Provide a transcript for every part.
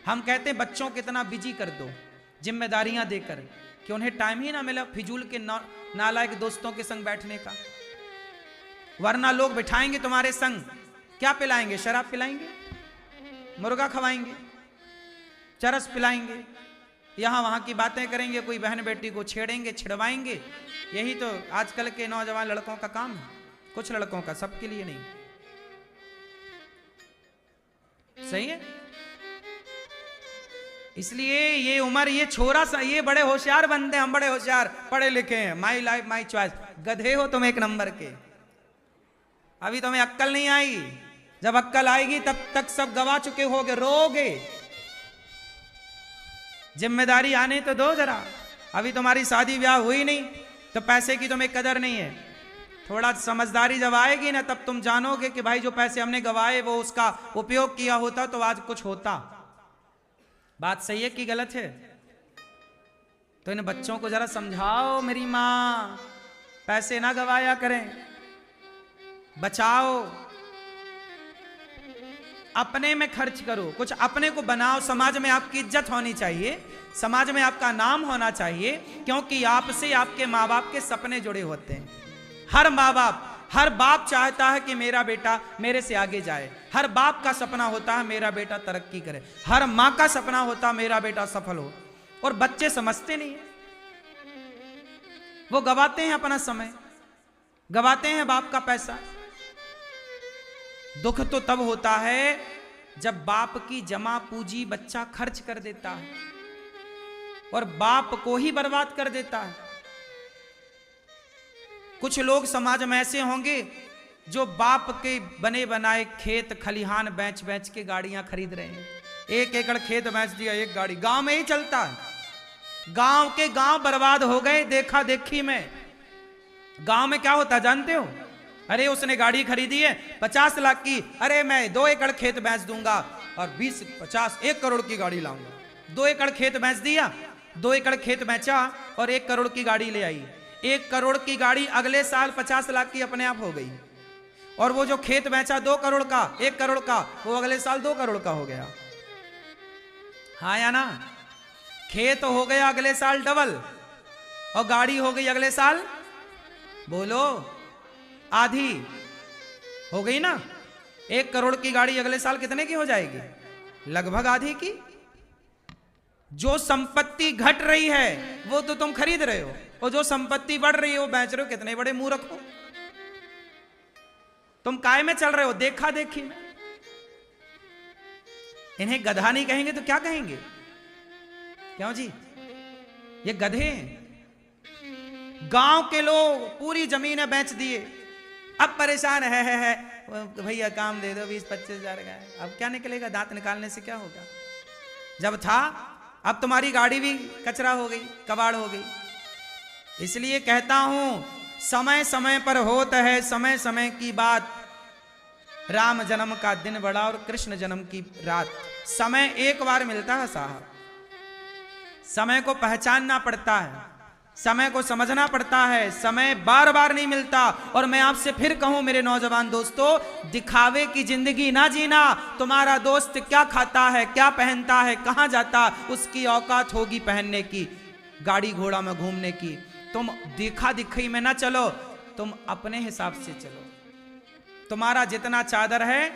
हम कहते हैं बच्चों को इतना बिजी कर दो जिम्मेदारियां देकर कि उन्हें टाइम ही ना मिला फिजूल के नालायक दोस्तों के संग बैठने का। वरना लोग बिठाएंगे तुम्हारे संग, क्या पिलाएंगे? शराब पिलाएंगे, मुर्गा खवाएंगे, चरस पिलाएंगे, यहां वहां की बातें करेंगे, कोई बहन बेटी को छेड़ेंगे, छिड़वाएंगे। यही तो आजकल के नौजवान लड़कों का काम है। कुछ लड़कों का, सबके लिए नहीं। सही है। इसलिए ये उम्र, ये छोरा सा, ये बड़े होशियार बनते हैं। हम बड़े होशियार, पढ़े लिखे हैं, माई लाइफ माई चॉइस। गधे हो तुम एक नंबर के। अभी तुम्हें अक्कल नहीं आई। जब अक्कल आएगी तब तक सब गवा चुके होगे, रोगे। जिम्मेदारी आने तो दो जरा। अभी तुम्हारी शादी ब्याह हुई नहीं तो पैसे की तुम्हें कदर नहीं है। थोड़ा समझदारी जब आएगी ना तब तुम जानोगे कि भाई जो पैसे हमने गवाए वो उसका उपयोग किया होता तो आज कुछ होता। बात सही है कि गलत है? तो इन बच्चों को जरा समझाओ, मेरी मां पैसे ना गवाया करें, बचाओ, अपने में खर्च करो, कुछ अपने को बनाओ। समाज में आपकी इज्जत होनी चाहिए, समाज में आपका नाम होना चाहिए, क्योंकि आपसे आपके माँ बाप के सपने जुड़े होते हैं। हर माँ बाप, हर बाप चाहता है कि मेरा बेटा मेरे से आगे जाए। हर बाप का सपना होता है मेरा बेटा तरक्की करे। हर माँ का सपना होता है मेरा बेटा सफल हो। और बच्चे समझते नहीं है, वो गवाते हैं अपना समय, गवाते हैं बाप का पैसा। दुख तो तब होता है जब बाप की जमा पूंजी बच्चा खर्च कर देता है और बाप को ही बर्बाद कर देता है। कुछ लोग समाज में ऐसे होंगे जो बाप के बने बनाए खेत खलिहान बेच बेच के गाड़ियां खरीद रहे हैं। 1 एकड़ खेत बेच दिया, 1 गाड़ी। गांव में ही चलता है। गांव के गांव बर्बाद हो गए देखा देखी में। गांव में क्या होता जानते हो? अरे उसने गाड़ी खरीदी है 50 लाख की, अरे मैं 2 एकड़ खेत बेच दूंगा और 20, 50, 1 करोड़ की गाड़ी लाऊंगा। 2 एकड़ खेत बेच दिया, 2 एकड़ खेत बेचा और 1 करोड़ की गाड़ी ले आई। 1 करोड़ की गाड़ी अगले साल 50 लाख की अपने आप हो गई। और वो जो खेत बेचा 2 करोड़ का, 1 करोड़ का, वो अगले साल 2 करोड़ का हो गया। हाँ या ना? खेत हो गया अगले साल डबल और गाड़ी हो गई अगले साल, बोलो, आधी हो गई ना। 1 करोड़ की गाड़ी अगले साल कितने की हो जाएगी? लगभग आधी की। जो संपत्ति घट रही है वो तो तुम खरीद रहे हो, और जो संपत्ति बढ़ रही है वो बेच रहे हो। कितने बड़े मूर्ख हो तुम। काय में चल रहे हो? देखा देखी में। इन्हें गधा नहीं कहेंगे तो क्या कहेंगे? क्यों जी? ये गधे हैं। गांव के लोग पूरी जमीनें बेच दिए, अब परेशान है भैया काम दे दो 20-25 हजार का। अब क्या निकलेगा? दांत निकालने से क्या होगा? जब था, अब तुम्हारी गाड़ी भी कचरा हो गई, कबाड़ हो गई। इसलिए कहता हूं, समय समय पर होता है समय समय की बात। राम जन्म का दिन बड़ा और कृष्ण जन्म की रात। समय एक बार मिलता है साहब। समय को पहचानना पड़ता है, समय को समझना पड़ता है। समय बार बार नहीं मिलता। और मैं आपसे फिर कहूं मेरे नौजवान दोस्तों, दिखावे की जिंदगी ना जीना। तुम्हारा दोस्त क्या खाता है, क्या पहनता है, कहां जाता, उसकी औकात होगी पहनने की, गाड़ी घोड़ा में घूमने की। तुम देखा दिखाई में ना चलो, तुम अपने हिसाब से चलो। तुम्हारा जितना चादर है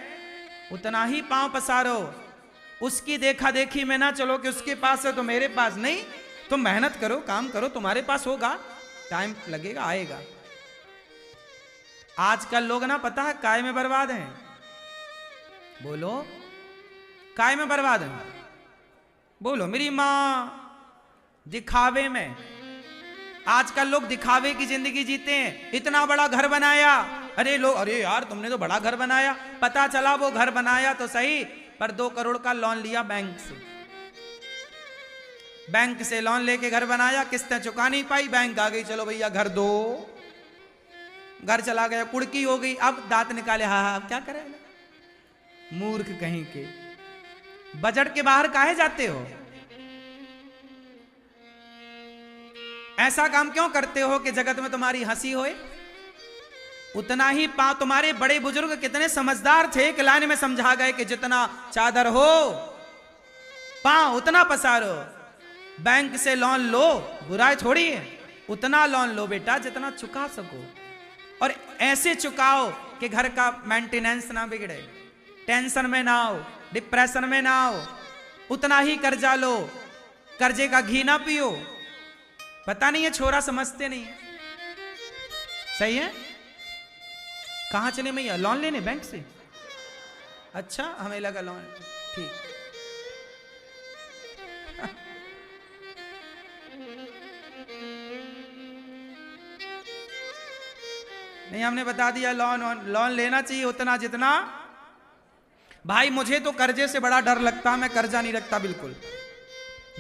उतना ही पांव पसारो। उसकी देखा देखी में ना चलो कि उसके पास है तो मेरे पास नहीं। तुम मेहनत करो, काम करो, तुम्हारे पास होगा, टाइम लगेगा, आएगा। आजकल लोग ना, पता है, काय में बर्बाद हैं। बोलो, काय में बर्बाद हैं? बोलो मेरी मां, दिखावे में। आजकल लोग दिखावे की जिंदगी जीते हैं। इतना बड़ा घर बनाया, अरे लोग, अरे यार तुमने तो बड़ा घर बनाया। पता चला वो घर बनाया तो सही, पर 2 करोड़ का लोन लिया बैंक से। बैंक से लोन लेके घर बनाया, किस्तें चुका नहीं पाई, बैंक आ गई, चलो भैया घर दो। घर चला गया, कुड़की हो गई। अब दांत निकाले, हाँ हाँ क्या करेगा? मूर्ख कहीं के। बजट के बाहर काहे जाते हो? ऐसा काम क्यों करते हो कि जगत में तुम्हारी हंसी होए? उतना ही तुम्हारे बड़े बुजुर्ग कितने समझदार थे, एक लाइन में समझा गए कि जितना चादर हो पांव उतना पसारो। बैंक से लोन लो, बुराई थोड़ी है, उतना लोन लो बेटा जितना चुका सको, और ऐसे चुकाओ कि घर का मेंटेनेंस ना बिगड़े, टेंशन में ना आओ, डिप्रेशन में ना आओ। उतना ही कर्जा लो, कर्जे का घी ना पियो। पता नहीं है छोरा समझते नहीं। सही है। कहां चले भैया? लोन लेने बैंक से? अच्छा, हमें लगा लोन। ठीक। नहीं, हमने बता दिया लोन लेना चाहिए उतना जितना। भाई मुझे तो कर्जे से बड़ा डर लगता है, मैं कर्जा नहीं रखता बिल्कुल।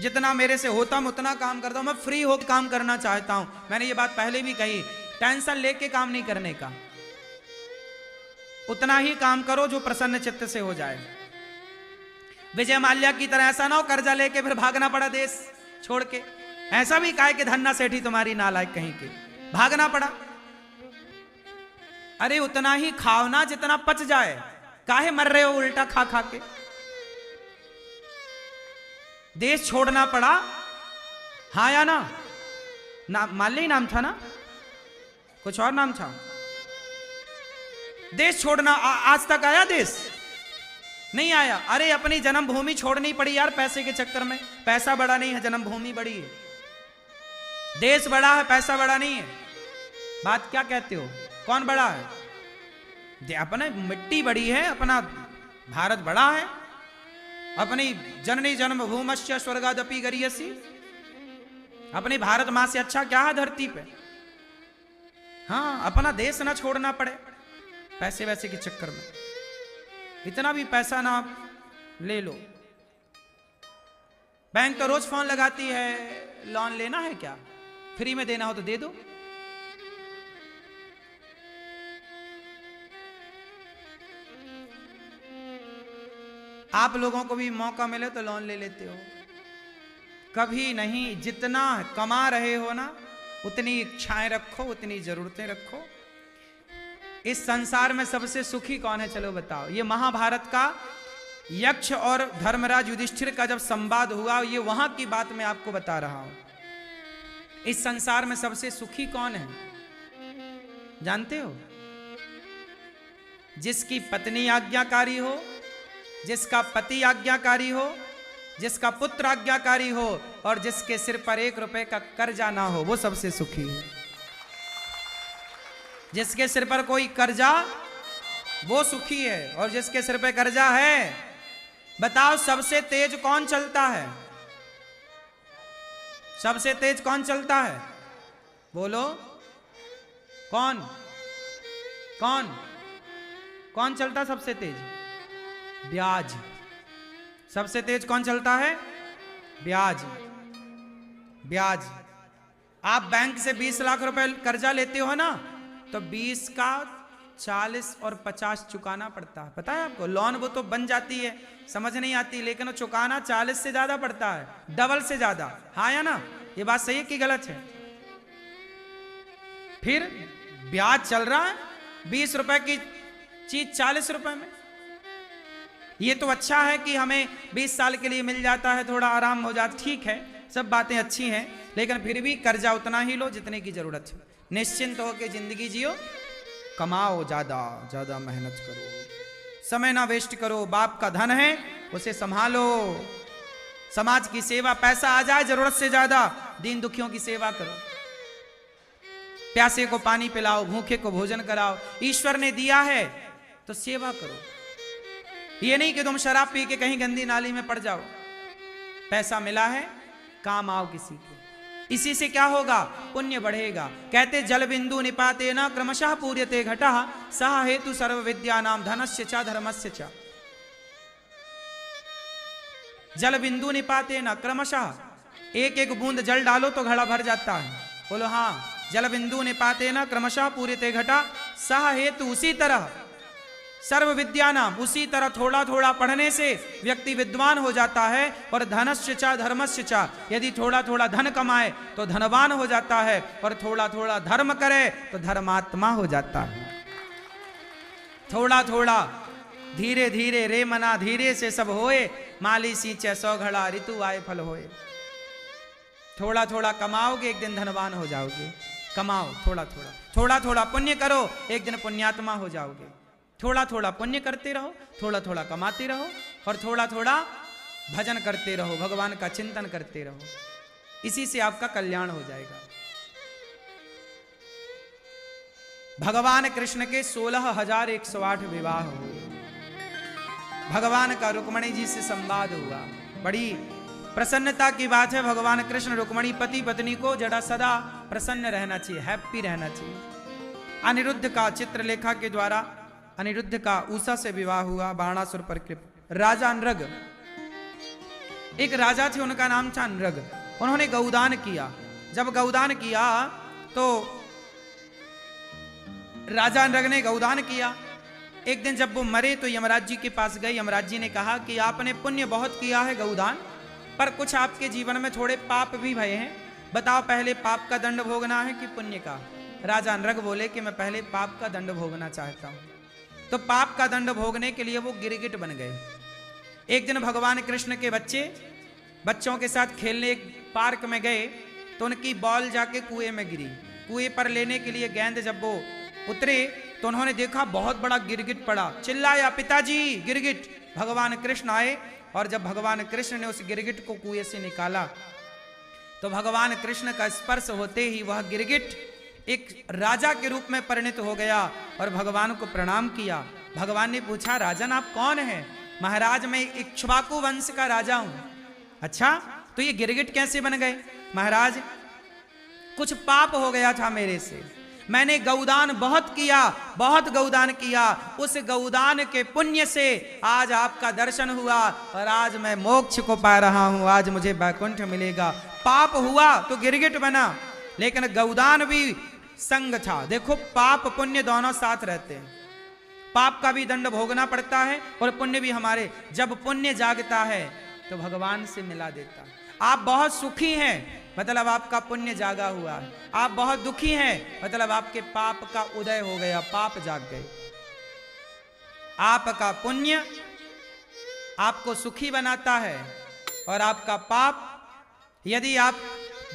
जितना मेरे से होता मैं उतना काम करता हूं। मैं फ्री होकर काम करना चाहता हूं। मैंने ये बात पहले भी कही, टेंशन लेके काम नहीं करने का। उतना ही काम करो जो प्रसन्न चित्त से हो जाए। विजय माल्या की तरह ऐसा ना हो कर्जा लेके फिर भागना पड़ा देश छोड़ के। ऐसा भी कहा कि धन्ना सेठी तुम्हारी नालायक कहीं के, भागना पड़ा। अरे उतना ही खाओ ना जितना पच जाए, काहे मर रहे हो उल्टा खा खा के। देश छोड़ना पड़ा, हाँ या ना? माल्य नाम था ना, कुछ और नाम था। देश छोड़ना आज तक आया? देश नहीं आया। अरे अपनी जन्मभूमि छोड़नी पड़ी यार पैसे के चक्कर में। पैसा बड़ा नहीं है, जन्मभूमि बड़ी है। देश बड़ा है, पैसा बड़ा नहीं है। बात क्या कहते हो? कौन बड़ा है? अपने मिट्टी बड़ी है, अपना भारत बड़ा है। अपनी जननी जन्मभूमस्य स्वर्गादपि गरीयसी। अपनी भारत मां से अच्छा क्या है धरती पे? हाँ, अपना देश ना छोड़ना पड़े पैसे वैसे के चक्कर में। इतना भी पैसा ना ले लो। बैंक तो रोज फोन लगाती है, लोन लेना है क्या? फ्री में देना हो तो दे दो। आप लोगों को भी मौका मिले तो लोन ले लेते हो। कभी नहीं। जितना कमा रहे हो ना उतनी इच्छाएं रखो, उतनी जरूरतें रखो। इस संसार में सबसे सुखी कौन है? चलो बताओ। ये महाभारत का यक्ष और धर्मराज युधिष्ठिर का जब संवाद हुआ, ये वहां की बात मैं आपको बता रहा हूं। इस संसार में सबसे सुखी कौन है जानते हो? जिसकी पत्नी आज्ञाकारी हो, जिसका पति आज्ञाकारी हो, जिसका पुत्र आज्ञाकारी हो, और जिसके सिर पर 1 रुपए का कर्जा ना हो, वो सबसे सुखी है। जिसके सिर पर कोई कर्जा, वो सुखी है। और जिसके सिर पे कर्जा है, बताओ सबसे तेज कौन चलता है? सबसे तेज कौन चलता है? बोलो। कौन कौन कौन चलता सबसे तेज? ब्याज। सबसे तेज कौन चलता है? ब्याज। ब्याज। आप बैंक से 20 लाख रुपए कर्जा लेते हो ना, तो 20 का 40 और 50 चुकाना पड़ता है। पता है आपको? लोन वो तो बन जाती है, समझ नहीं आती, लेकिन वो चुकाना 40 से ज्यादा पड़ता है, डबल से ज्यादा। हाँ या ना? ये बात सही है कि गलत है? फिर ब्याज चल रहा है, 20 रुपए की चीज 40 रुपए में। ये तो अच्छा है कि हमें 20 साल के लिए मिल जाता है, थोड़ा आराम हो जाता, ठीक है, सब बातें अच्छी हैं, लेकिन फिर भी कर्जा उतना ही लो जितने की जरूरत है। निश्चिंत होकर जिंदगी जियो, कमाओ, ज्यादा ज्यादा मेहनत करो, समय ना वेस्ट करो। बाप का धन है, उसे संभालो। समाज की सेवा, पैसा आ जाए जरूरत से ज्यादा, दीन दुखियों की सेवा करो। प्यासे को पानी पिलाओ, भूखे को भोजन कराओ। ईश्वर ने दिया है तो सेवा करो। ये नहीं कि तुम शराब पी के कहीं गंदी नाली में पड़ जाओ। पैसा मिला है, काम आओ किसी को। इसी से क्या होगा? पुण्य बढ़ेगा। कहते जल बिंदु निपाते न क्रमशः पूर्यते घटा सह हेतु सर्व विद्या नाम धनस्य च धर्मस्य च। जल बिंदु निपाते न क्रमशः, एक एक बूंद जल डालो तो घड़ा भर जाता है। बोलो हाँ। जल बिंदु निपाते न क्रमशः पूर्यते घटा सह हेतु, उसी तरह सर्व विद्या नाम, उसी तरह थोड़ा थोड़ा पढ़ने से व्यक्ति विद्वान हो जाता है। और धनस्य च धर्मस्य च, यदि थोड़ा थोड़ा धन कमाए तो धनवान हो जाता है, और थोड़ा थोड़ा धर्म करे तो धर्मात्मा हो जाता है। थोड़ा थोड़ा, धीरे धीरे रे मना धीरे से सब होए, माली सींचे 100 घड़ा ऋतु आए फल होए। थोड़ा थोड़ा कमाओगे एक दिन धनवान हो जाओगे। कमाओ थोड़ा थोड़ा, थोड़ा थोड़ा पुण्य करो एक दिन पुण्यात्मा हो जाओगे। थोड़ा थोड़ा पुण्य करते रहो, थोड़ा थोड़ा कमाते रहो और थोड़ा थोड़ा भजन करते रहो, भगवान का चिंतन करते रहो। इसी से आपका कल्याण हो जाएगा। भगवान कृष्ण के 16,108 विवाह हुए। भगवान का रुक्मणी जी से संवाद हुआ। बड़ी प्रसन्नता की बात है। भगवान कृष्ण रुक्मणी पति पत्नी को जड़ा सदा प्रसन्न रहना चाहिए, हैप्पी रहना चाहिए। अनिरुद्ध का चित्रलेखा के द्वारा अनिरुद्ध का उषा से विवाह हुआ। बाणासुर पर कृप राजा अनरग, एक राजा थे, उनका नाम था अनरग। उन्होंने गौदान किया। जब गौदान किया तो राजा अनरग ने गौदान किया। एक दिन जब वो मरे तो यमराज जी के पास गए। यमराज जी ने कहा कि आपने पुण्य बहुत किया है गौदान, पर कुछ आपके जीवन में थोड़े पाप भी भये हैं। बताओ पहले पाप का दंड भोगना है कि पुण्य का? राजा अनरग बोले कि मैं पहले पाप का दंड भोगना चाहता हूं। तो पाप का दंड भोगने के लिए वो गिरगिट बन गए। एक दिन भगवान कृष्ण के बच्चों के साथ खेलने एक पार्क में गए तो उनकी बॉल जाके कुएं में गिरी। कुएं पर लेने के लिए गेंद जब वो उतरे तो उन्होंने देखा बहुत बड़ा गिरगिट पड़ा। चिल्लाया, पिताजी गिरगिट। भगवान कृष्ण आए और जब भगवान कृष्ण ने उस गिरगिट को कुएं से निकाला तो भगवान कृष्ण का स्पर्श होते ही वह गिरगिट एक राजा के रूप में परिणित हो गया और भगवान को प्रणाम किया। भगवान ने पूछा, राजन आप कौन हैं? महाराज मैं इक्ष्वाकु वंश का राजा हूं। अच्छा, तो ये गिरगिट कैसे बन गए? महाराज कुछ पाप हो गया था मेरे से, मैंने गौदान बहुत किया, बहुत गौदान किया। उस गौदान के पुण्य से आज आपका दर्शन हुआ और आज मैं मोक्ष को पा रहा हूं, आज मुझे वैकुंठ मिलेगा। पाप हुआ तो गिरगिट बना, लेकिन गौदान भी संग था। देखो पाप पुण्य दोनों साथ रहते हैं। पाप का भी दंड भोगना पड़ता है और पुण्य भी हमारे। जब पुण्य जागता है तो भगवान से मिला देता है। आप बहुत सुखी हैं मतलब आपका पुण्य जागा हुआ है। आप बहुत दुखी हैं मतलब आपके पाप का उदय हो गया, पाप जाग गए। आपका पुण्य आपको सुखी बनाता है और आपका पाप, यदि आप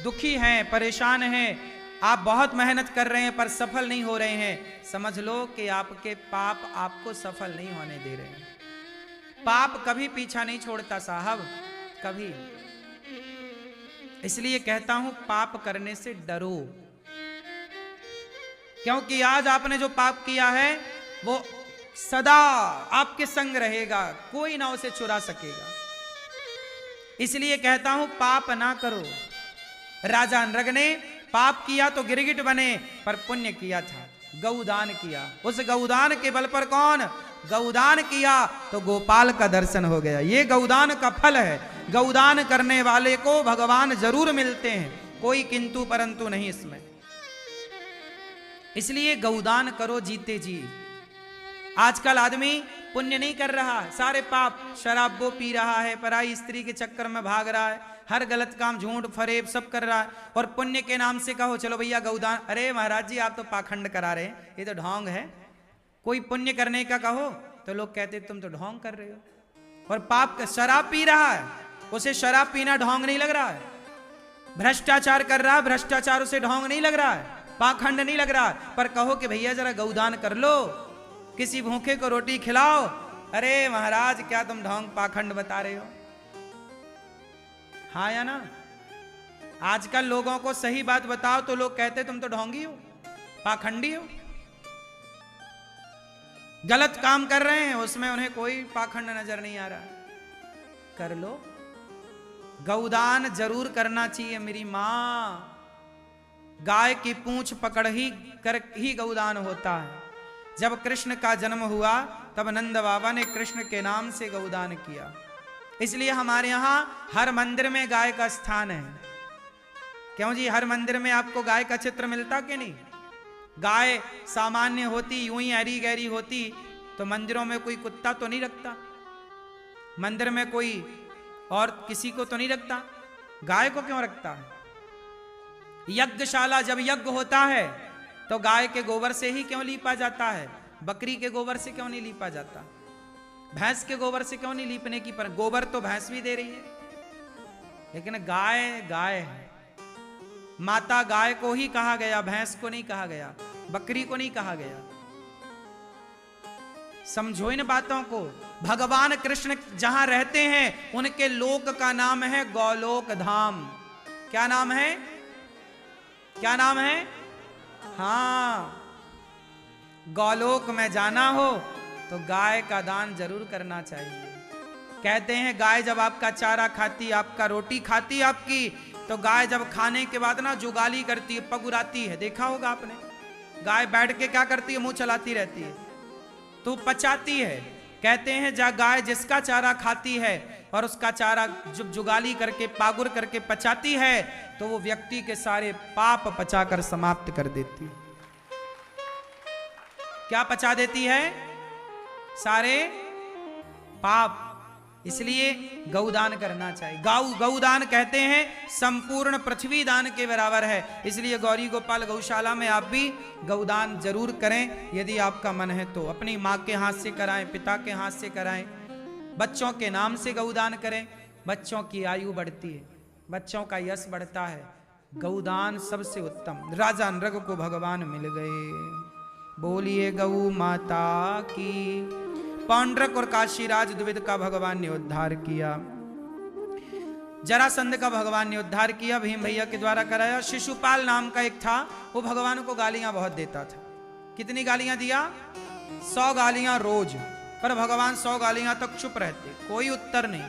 दुखी हैं, परेशान हैं, आप बहुत मेहनत कर रहे हैं पर सफल नहीं हो रहे हैं, समझ लो कि आपके पाप आपको सफल नहीं होने दे रहे हैं। पाप कभी पीछा नहीं छोड़ता साहब, कभी। इसलिए कहता हूं पाप करने से डरो, क्योंकि आज आपने जो पाप किया है वो सदा आपके संग रहेगा, कोई ना उसे चुरा सकेगा। इसलिए कहता हूं पाप ना करो। राजा अनरग ने पाप किया तो गिरगिट बने, पर पुण्य किया था, गौदान किया। उस गौदान के बल पर कौन? गौदान किया तो गोपाल का दर्शन हो गया। ये गौदान का फल है। गौदान करने वाले को भगवान जरूर मिलते हैं, कोई किंतु परंतु नहीं इसमें। इसलिए गौदान करो जीते जी। आजकल आदमी पुण्य नहीं कर रहा, सारे पाप, शराब वो पी रहा है, पराई स्त्री के चक्कर में भाग रहा है, हर गलत काम, झूठ फरेब सब कर रहा है, और पुण्य के नाम से कहो चलो भैया गौदान। अरे महाराज जी आप तो पाखंड करा रहे हैं, ये तो ढोंग है। कोई पुण्य करने का कहो तो लोग कहते तुम तो ढोंग कर रहे हो। और पाप का, शराब पी रहा है, उसे शराब पीना ढोंग नहीं लग रहा है। भ्रष्टाचार कर रहा है, भ्रष्टाचार उसे ढोंग नहीं लग रहा है, पाखंड नहीं लग रहा है। पर कहो कि भैया जरा गौदान कर लो, किसी भूखे को रोटी खिलाओ, अरे महाराज क्या तुम ढोंग पाखंड बता रहे हो। हाँ या ना? आजकल लोगों को सही बात बताओ तो लोग कहते तुम तो ढोंगी हो, पाखंडी हो। गलत काम कर रहे हैं उसमें उन्हें कोई पाखंड नजर नहीं आ रहा। कर लो, गौदान जरूर करना चाहिए मेरी मां। गाय की पूंछ पकड़ ही कर ही गौदान होता है। जब कृष्ण का जन्म हुआ तब नंद बाबा ने कृष्ण के नाम से गौदान किया। इसलिए हमारे यहां हर मंदिर में गाय का स्थान है। क्यों जी? हर मंदिर में आपको गाय का चित्र मिलता कि नहीं? गाय सामान्य होती, यूं ही हरी गहरी होती तो मंदिरों में कोई कुत्ता तो नहीं रखता, मंदिर में कोई और किसी को तो नहीं रखता। गाय को क्यों रखता है? यज्ञशाला जब यज्ञ होता है तो गाय के गोबर से ही क्यों लीपा जाता है? बकरी के गोबर से क्यों नहीं लीपा जाता? भैंस के गोबर से क्यों नहीं लीपने की, पर गोबर तो भैंस भी दे रही है, लेकिन गाय गाय है। माता गाय को ही कहा गया, भैंस को नहीं कहा गया, बकरी को नहीं कहा गया। समझो इन बातों को। भगवान कृष्ण जहां रहते हैं उनके लोक का नाम है गौलोक धाम। क्या नाम है? क्या नाम है? हाँ, गौलोक में जाना हो तो गाय का दान जरूर करना चाहिए। कहते हैं गाय जब आपका चारा खाती, आपका रोटी खाती आपकी, तो गाय जब खाने के बाद ना जुगाली करती है, पगुराती है। देखा होगा आपने, गाय बैठ के क्या करती है? मुंह चलाती रहती है, तो पचाती है। कहते हैं जा गाय जिसका चारा खाती है और उसका चारा जब जुगाली करके पागुर करके पचाती है, तो वो व्यक्ति के सारे पाप पचाकर समाप्त कर देती है। क्या पचा देती है? सारे पाप। इसलिए गौदान करना चाहिए। गौदान कहते हैं संपूर्ण पृथ्वी दान के बराबर है। इसलिए गौरी गोपाल गौशाला में आप भी गौदान जरूर करें, यदि आपका मन है तो। अपनी माँ के हाथ से कराएं, पिता के हाथ से कराएं, बच्चों के नाम से गौदान करें। बच्चों की आयु बढ़ती है, बच्चों का यश बढ़ता है। गौदान सबसे उत्तम। राजा नृग को भगवान मिल गए। बोलिए गौ माता की। पौंड्रक और काशीराज द्विविद का भगवान ने उद्धार किया। जरासंध का भगवान ने उद्धार किया, भीम भैया के द्वारा कराया। शिशुपाल नाम का एक था, वो भगवान को गालियां बहुत देता था। कितनी गालियां दिया? 100 गालियां रोज। पर भगवान 100 गालियां तक चुप रहते, कोई उत्तर नहीं।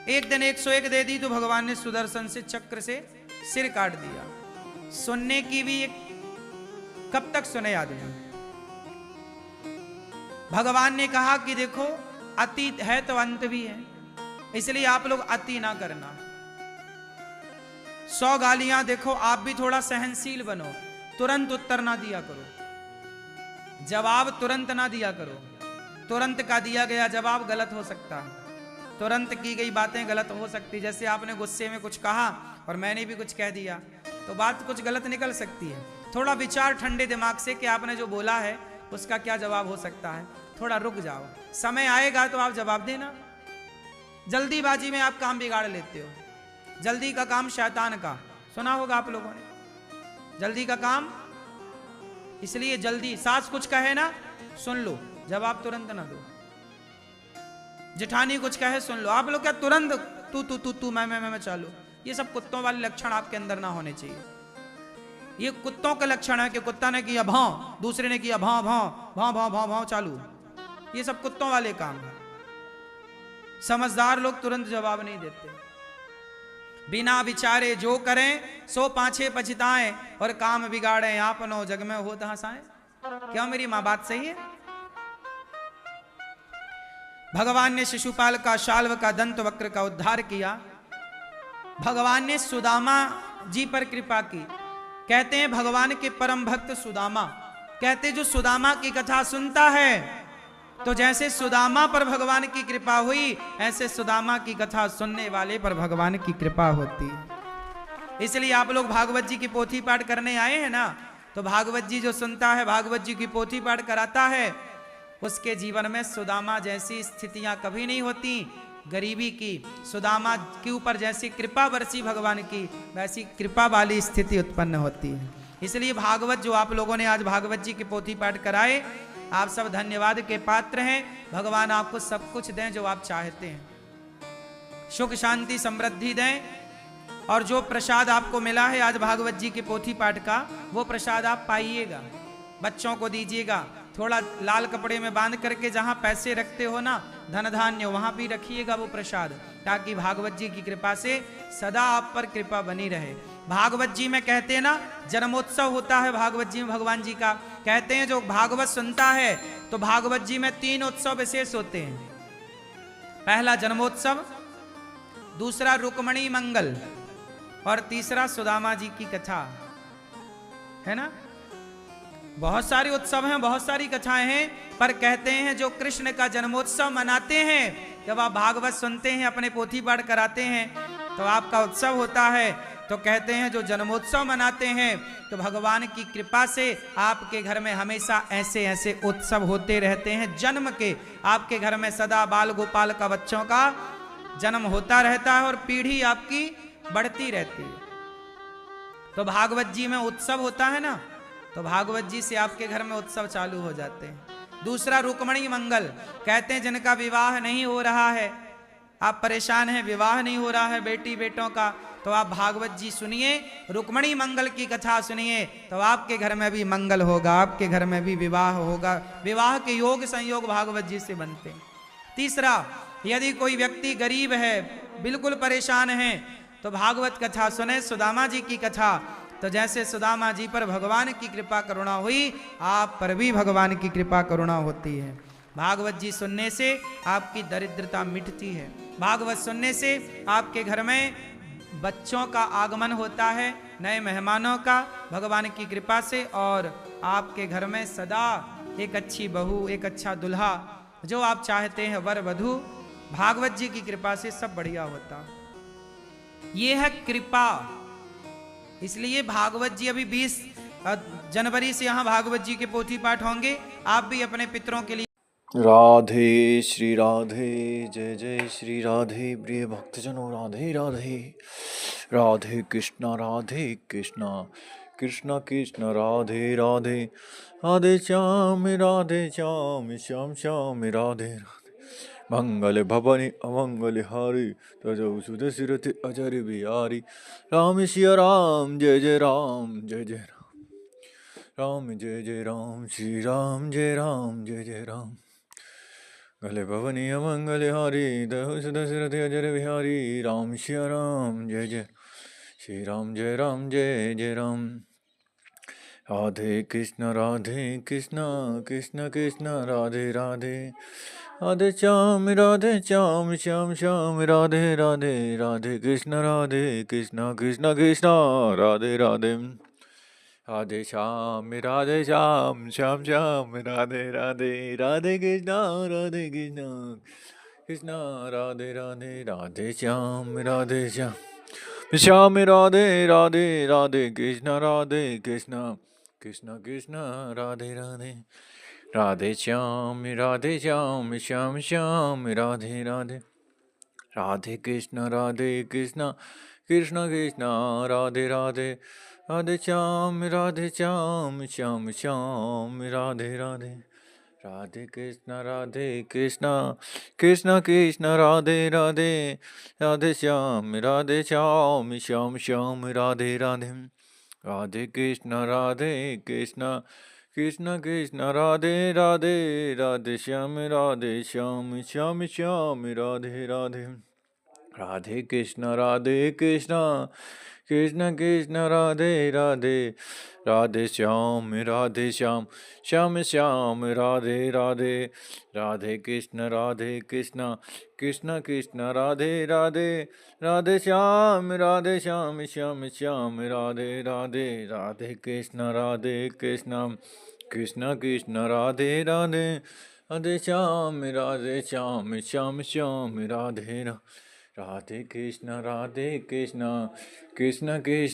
एक दिन 101 दे दी तो भगवान ने सुदर्शन से चक्र से सिर काट दिया। सुनने की भी एक, कब तक सुने आदमी? भगवान ने कहा कि देखो अति है तो अंत भी है, इसलिए आप लोग अति ना करना। 100 गालियां, देखो आप भी थोड़ा सहनशील बनो, तुरंत उत्तर ना दिया करो, जवाब तुरंत ना दिया करो। तुरंत का दिया गया जवाब गलत हो सकता है, तुरंत की गई बातें गलत हो सकती। जैसे आपने गुस्से में कुछ कहा और मैंने भी कुछ कह दिया, तो बात कुछ गलत निकल सकती है। थोड़ा विचार ठंडे दिमाग से कि आपने जो बोला है उसका क्या जवाब हो सकता है। थोड़ा रुक जाओ, समय आएगा तो आप जवाब देना। जल्दीबाजी में आप काम बिगाड़ लेते हो। जल्दी का काम शैतान का, सुना होगा आप लोगों ने, जल्दी का काम। इसलिए जल्दी, सास कुछ कहे ना सुन लो, जवाब तुरंत ना दो। जेठानी कुछ कहे सुन लो, आप लोग क्या तुरंत तू मैं चालू। ये सब कुत्तों वाले लक्षण आपके अंदर ना होने चाहिए। ये कुत्तों का लक्षण है कि कुत्ता ने किया भाव, दूसरे ने किया भाव भाव भाव भाव भाव भाव चालू। ये सब कुत्तों वाले काम है। समझदार लोग तुरंत जवाब नहीं देते। बिना विचारे जो करें सो पाछे पछताएं और काम बिगाड़े आपनो जग में होत हंसाएं। क्या मेरी मां बात सही है? भगवान ने शिशुपाल का, शाल्व का, दंत वक्र का उद्धार किया। भगवान ने सुदामा जी पर कृपा की। कहते हैं भगवान के परम भक्त सुदामा, कहते जो सुदामा की कथा सुनता है तो जैसे सुदामा पर भगवान की कृपा हुई, ऐसे सुदामा की कथा सुनने वाले पर भगवान की कृपा होती है। इसलिए आप लोग भागवत जी की पोथी पाठ करने आए हैं ना, तो भागवत जी जो सुनता है, भागवत जी की पोथी पाठ कराता है, उसके जीवन में सुदामा जैसी स्थितियां कभी नहीं होती। गरीबी की, सुदामा के ऊपर जैसी कृपा बरसी भगवान की, वैसी कृपा वाली स्थिति उत्पन्न होती है। इसलिए भागवत जो आप लोगों ने आज भागवत जी की पोथी पाठ कराए, आप सब धन्यवाद के पात्र हैं। भगवान आपको सब कुछ दें जो आप चाहते हैं, सुख शांति समृद्धि दें। और जो प्रसाद आपको मिला है आज भागवत जी के पोथी पाठ का, वो प्रसाद आप पाइएगा, बच्चों को दीजिएगा। थोड़ा लाल कपड़े में बांध करके जहां पैसे रखते हो ना, धन धान्य, वहां भी रखिएगा वो प्रसाद, ताकि भागवत जी की कृपा से सदा आप पर कृपा बनी रहे। भागवत जी में कहते हैं ना, जन्मोत्सव होता है भागवत जी में भगवान जी का। कहते हैं जो भागवत सुनता है तो भागवत जी में 3 उत्सव विशेष होते हैं। पहला जन्मोत्सव, दूसरा रुक्मणी मंगल, और तीसरा सुदामा जी की कथा, है ना। बहुत सारे उत्सव हैं, बहुत सारी कथाएं हैं, पर कहते हैं जो कृष्ण का जन्मोत्सव मनाते हैं, जब आप भागवत सुनते हैं, अपने पोथी पाठ कराते हैं, तो आपका उत्सव होता है तो कहते हैं जो जन्मोत्सव मनाते हैं तो भगवान की कृपा से आपके घर में हमेशा ऐसे ऐसे उत्सव होते रहते हैं। जन्म के आपके घर में सदा बाल गोपाल का बच्चों का जन्म होता रहता है और पीढ़ी आपकी बढ़ती रहती है। तो भागवत जी में उत्सव होता है ना, तो भागवत जी से आपके घर में उत्सव चालू हो जाते हैं। दूसरा रुक्मणी मंगल, कहते हैं जिनका विवाह नहीं हो रहा है, आप परेशान हैं, विवाह नहीं हो रहा है बेटी बेटों का, तो आप भागवत जी सुनिए, रुक्मणी मंगल की कथा सुनिए, तो आपके घर में भी मंगल होगा, आपके घर में भी विवाह होगा। विवाह के योग संयोग भागवत जी से बनते हैं। तीसरा, यदि कोई व्यक्ति गरीब है, बिल्कुल परेशान है, तो भागवत कथा सुने, सुदामा जी की कथा। तो जैसे सुदामा जी पर भगवान की कृपा करुणा हुई, आप पर भी भगवान की कृपा करुणा होती है। भागवत जी सुनने से आपकी दरिद्रता मिटती है। भागवत सुनने से आपके घर में बच्चों का आगमन होता है, नए मेहमानों का, भगवान की कृपा से, और आपके घर में सदा एक अच्छी बहू, एक अच्छा दुल्हा, जो आप चाहते हैं वर वधू, भागवत जी की कृपा से सब बढ़िया होता। ये है कृपा। इसलिए भागवत जी अभी 20 जनवरी से यहाँ भागवत जी के पोथी पाठ होंगे। आप भी अपने पितरों के लिए राधे श्री राधे, जय जय श्री राधे, प्रिय भक्तजनों राधे राधे। राधे कृष्णा कृष्ण कृष्ण राधे राधे। राधे श्याम श्याम श्याम राधे राधे। मंगल भवनि अमंगल हारी, तजौ सुध सिरति अजर बिहारी। राम सिया राम, जय जय राम, जय जय राम। राम जय जय राम, श्री राम जय राम, जय जय राम। गले भवनी अमंगल हारी, दशरथ अजर बिहारी। राम सिया राम, जय जय श्री राम, जय राम, जय जय राम। राधे कृष्ण कृष्ण कृष्ण राधे राधे। राधे श्याम श्याम श्याम राधे राधे। राधे कृष्ण कृष्ण कृष्ण राधे राधे। राधे श्याम श्याम श्याम राधे राधे। राधे कृष्ण कृष्ण राधे राधे। राधे श्याम श्याम राधे राधे। राधे कृष्ण कृष्ण कृष्ण राधे राधे। राधे श्याम श्याम श्याम राधे राधे। राधे कृष्ण कृष्ण कृष्ण राधे राधे। राधे श्याम श्याम श्याम राधे राधे। राधे कृष्ण कृष्ण कृष्ण राधे राधे। राधे श्याम श्याम श्याम राधे राधे। राधे कृष्ण कृष्ण कृष्ण राधे राधे। राधे श्याम श्याम श्याम राधे राधे। राधे कृष्ण कृष्ण कृष्ण राधे राधे। राधे श्याम श्याम श्याम राधे राधे। राधे कृष्ण कृष्ण कृष्ण राधे राधे। राधे श्याम श्याम श्याम राधे राधे। राधे कृष्ण कृष्ण कृष्ण राधे राधे। राधे श्याम श्याम श्याम राधे राधे। राधे कृष्ण कृष्ण कृष्ण